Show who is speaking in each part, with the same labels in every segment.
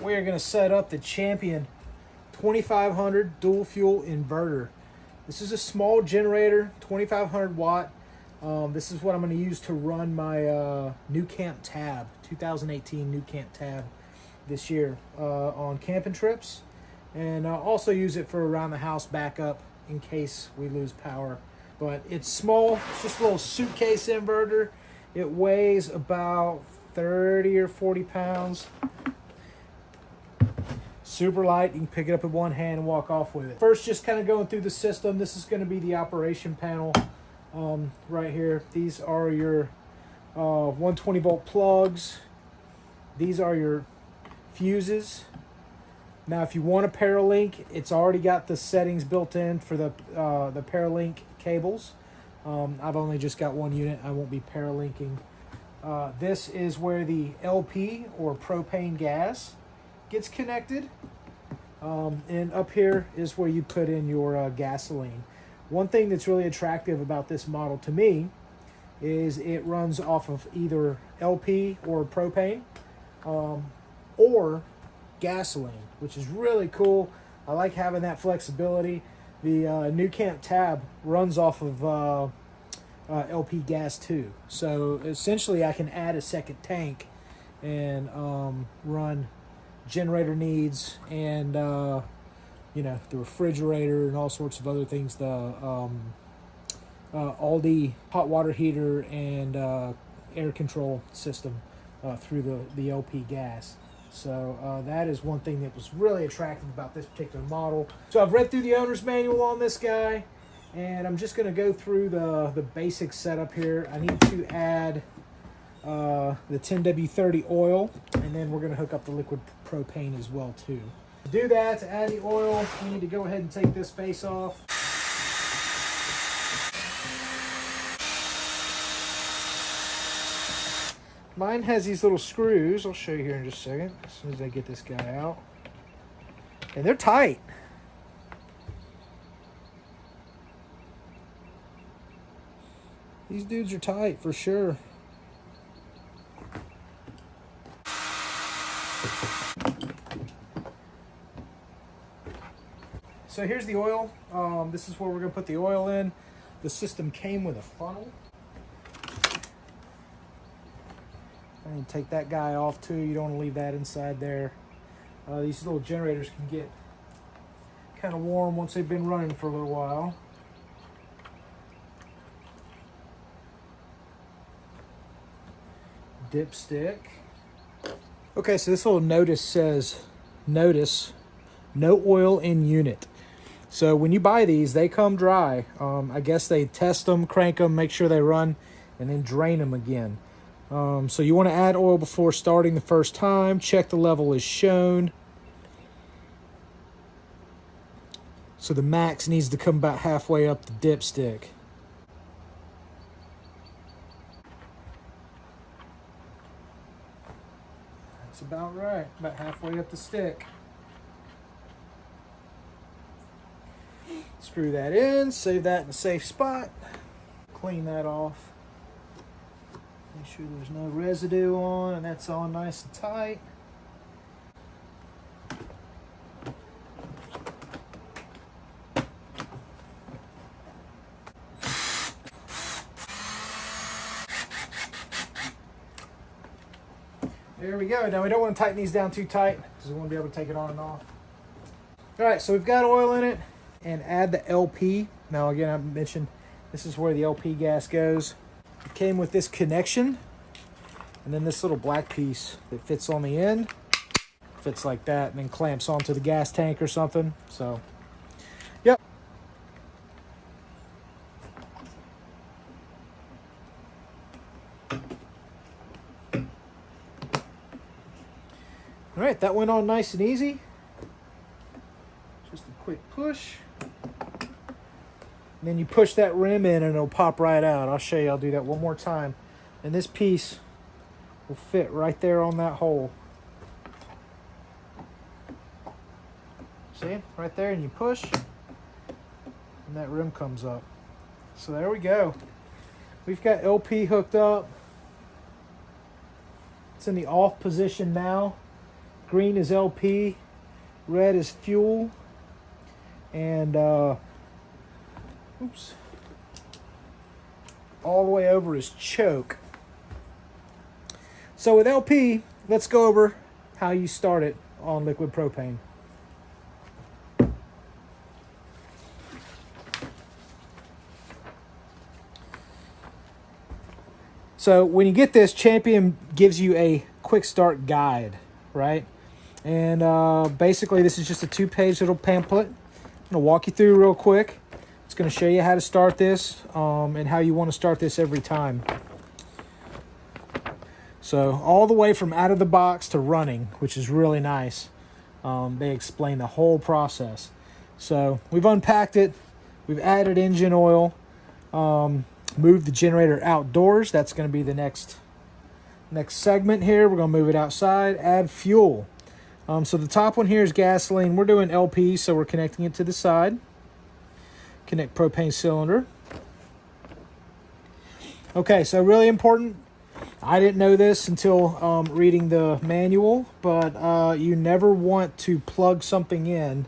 Speaker 1: We are going to set up the Champion 2500 dual fuel inverter. This is a small generator, 2500 watt. This is what I'm going to use to run my New Camp Tab, 2018 New Camp Tab this year on camping trips. And I'll also use it for around the house backup in case we lose power. But it's small, it's just a little suitcase inverter. It weighs about 30 or 40 pounds. Super light, you can pick it up in one hand and walk off with it. First, just kind of going through the system. This is going to be the operation panel right here. These are your 120 volt plugs. These are your fuses. Now, if you want a Paralink, it's already got the settings built in for the Paralink cables. I've only just got one unit. I won't be Paralinking. This is where the LP or propane gas gets connected. And up here is where you put in your gasoline. One thing that's really attractive about this model to me is it runs off of either LP or propane or gasoline, which is really cool. I like having that flexibility. The New Camp Tab runs off of LP gas too. So essentially I can add a second tank and run generator needs and you know, the refrigerator and all sorts of other things, the Aldi hot water heater and air control system through the LP gas. So that is one thing that was really attractive about this particular model. So I've read through the owner's manual on this guy, and I'm just going to go through the basic setup here. I need to add the 10W30 oil, and then we're going to hook up the liquid propane as well too. To do that, to add the oil, we need to go ahead and take this face off. Mine has these little screws. I'll show you here in just a second, as soon as I get this guy out. And they're tight. These dudes are tight for sure. So here's the oil. This is where we're going to put the oil in. The system came with a funnel. I need to take that guy off too. You don't want to leave that inside there. These little generators can get kind of warm once they've been running for a little while. Dipstick. Okay, so this little notice says, notice, no oil in unit. So when you buy these, they come dry. I guess they test them, crank them, make sure they run, and then drain them again. So you want to add oil before starting the first time. Check the level as shown. So the max needs to come about halfway up the dipstick. That's about right, about halfway up the stick. Screw that in, save that in a safe spot. Clean that off. Make sure there's no residue on, and that's all nice and tight. There we go. Now we don't want to tighten these down too tight because we want to be able to take it on and off. All right, so we've got oil in it, and add the LP. Now again, I mentioned this is where the LP gas goes. It came with this connection, and then this little black piece that fits on the end. Fits like that, and then clamps onto the gas tank or something. So, yep. All right, that went on nice and easy. Just a quick push. And then you push that rim in and it'll pop right out. I'll show you, I'll do that one more time. And this piece will fit right there on that hole. See, right there, and you push, and that rim comes up. So there we go. We've got LP hooked up. It's in the off position now. Green is LP, red is fuel, and oops, all the way over is choke. So with LP, let's go over how you start it on liquid propane. So when you get this, Champion gives you a quick start guide, right? And basically this is just a 2-page little pamphlet. I'm gonna walk you through real quick. It's gonna show you how to start this and how you wanna start this every time. So all the way from out of the box to running, which is really nice. They explain the whole process. So we've unpacked it. We've added engine oil. Move the generator outdoors. That's going to be the next segment here. We're going to move it outside. Add fuel. So the top one here is gasoline. We're doing LP, so we're connecting it to the side. Connect propane cylinder. Okay, so really important. I didn't know this until reading the manual, but you never want to plug something in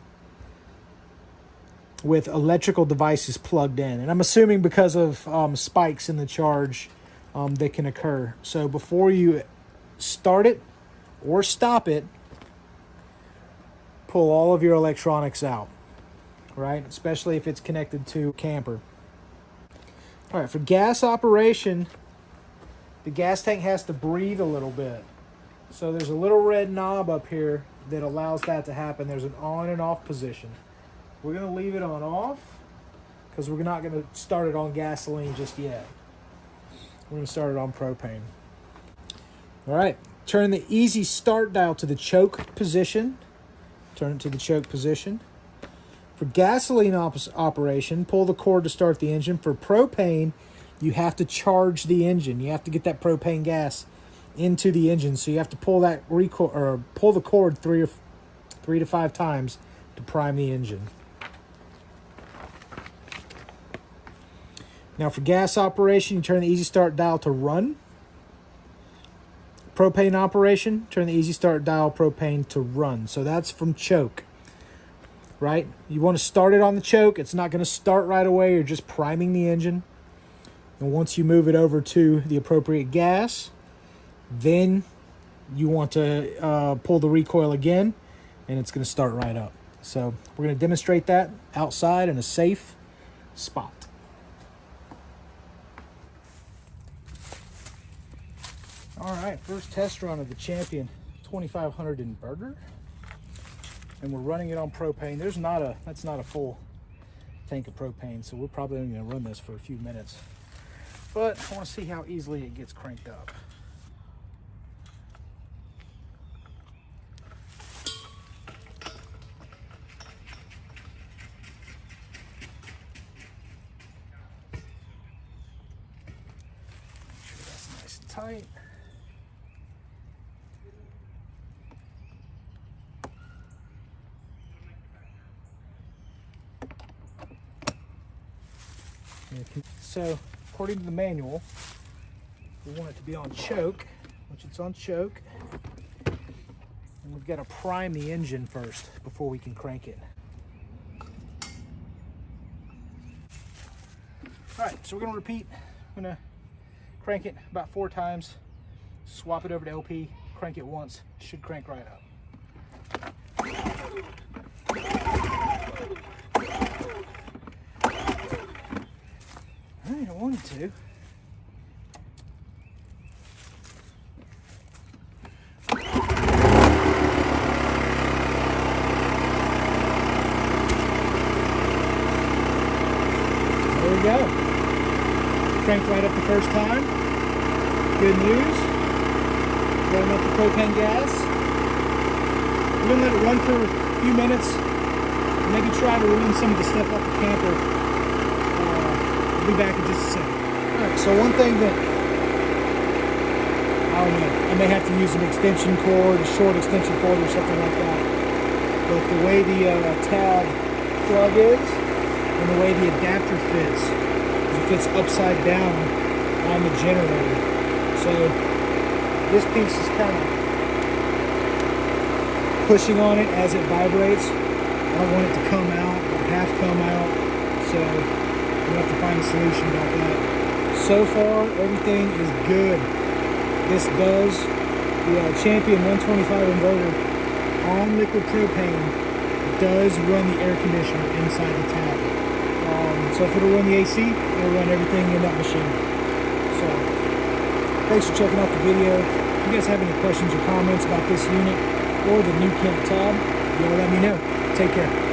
Speaker 1: with electrical devices plugged in. And I'm assuming because of spikes in the charge that can occur. So before you start it or stop it, pull all of your electronics out, right? Especially if it's connected to a camper. All right, for gas operation, the gas tank has to breathe a little bit. So there's a little red knob up here that allows that to happen. There's an on and off position. We're going to leave it on off because we're not going to start it on gasoline just yet. We're going to start it on propane. All right, turn the easy start dial to the choke position. Turn it to the choke position. For gasoline operation, pull the cord to start the engine. For propane, you have to charge the engine. You have to get that propane gas into the engine. So you have to pull that pull the cord 3 to 5 times to prime the engine. Now for gas operation, you turn the easy start dial to run. Propane operation, turn the easy start dial propane to run. So that's from choke, right? You want to start it on the choke. It's not going to start right away. You're just priming the engine. And once you move it over to the appropriate gas, then you want to pull the recoil again, and it's going to start right up. So we're going to demonstrate that outside in a safe spot. All right, first test run of the Champion 2500 inverter, and we're running it on propane. That's not a full tank of propane, so we're probably only going to run this for a few minutes. But I want to see how easily it gets cranked up. Make sure that's nice and tight. So, according to the manual, we want it to be on choke, which it's on choke. And we've got to prime the engine first before we can crank it. All right, so we're going to repeat. I'm going to crank it about 4 times, swap it over to LP, crank it once. Should crank right up. All right, I wanted to. There we go. Cranked right up the first time. Good news. Rolling up the propane gas. We're gonna let it run for a few minutes. Maybe try to run some of the stuff off the camper. We'll be back in just a second. All right, so one thing that, I don't know, I may have to use an extension cord, a short extension cord or something like that. But the way the tab plug is, and the way the adapter fits, it fits upside down on the generator. So this piece is kind of pushing on it as it vibrates. I don't want it to come out or half come out, so we'll have to find a solution about that. So far, everything is good. This does, the Champion 125 inverter on liquid propane does run the air conditioner inside the tap. So if it'll run the AC, it'll run everything in that machine. So thanks for checking out the video. If you guys have any questions or comments about this unit or the new Camp tab, y'all let me know. Take care.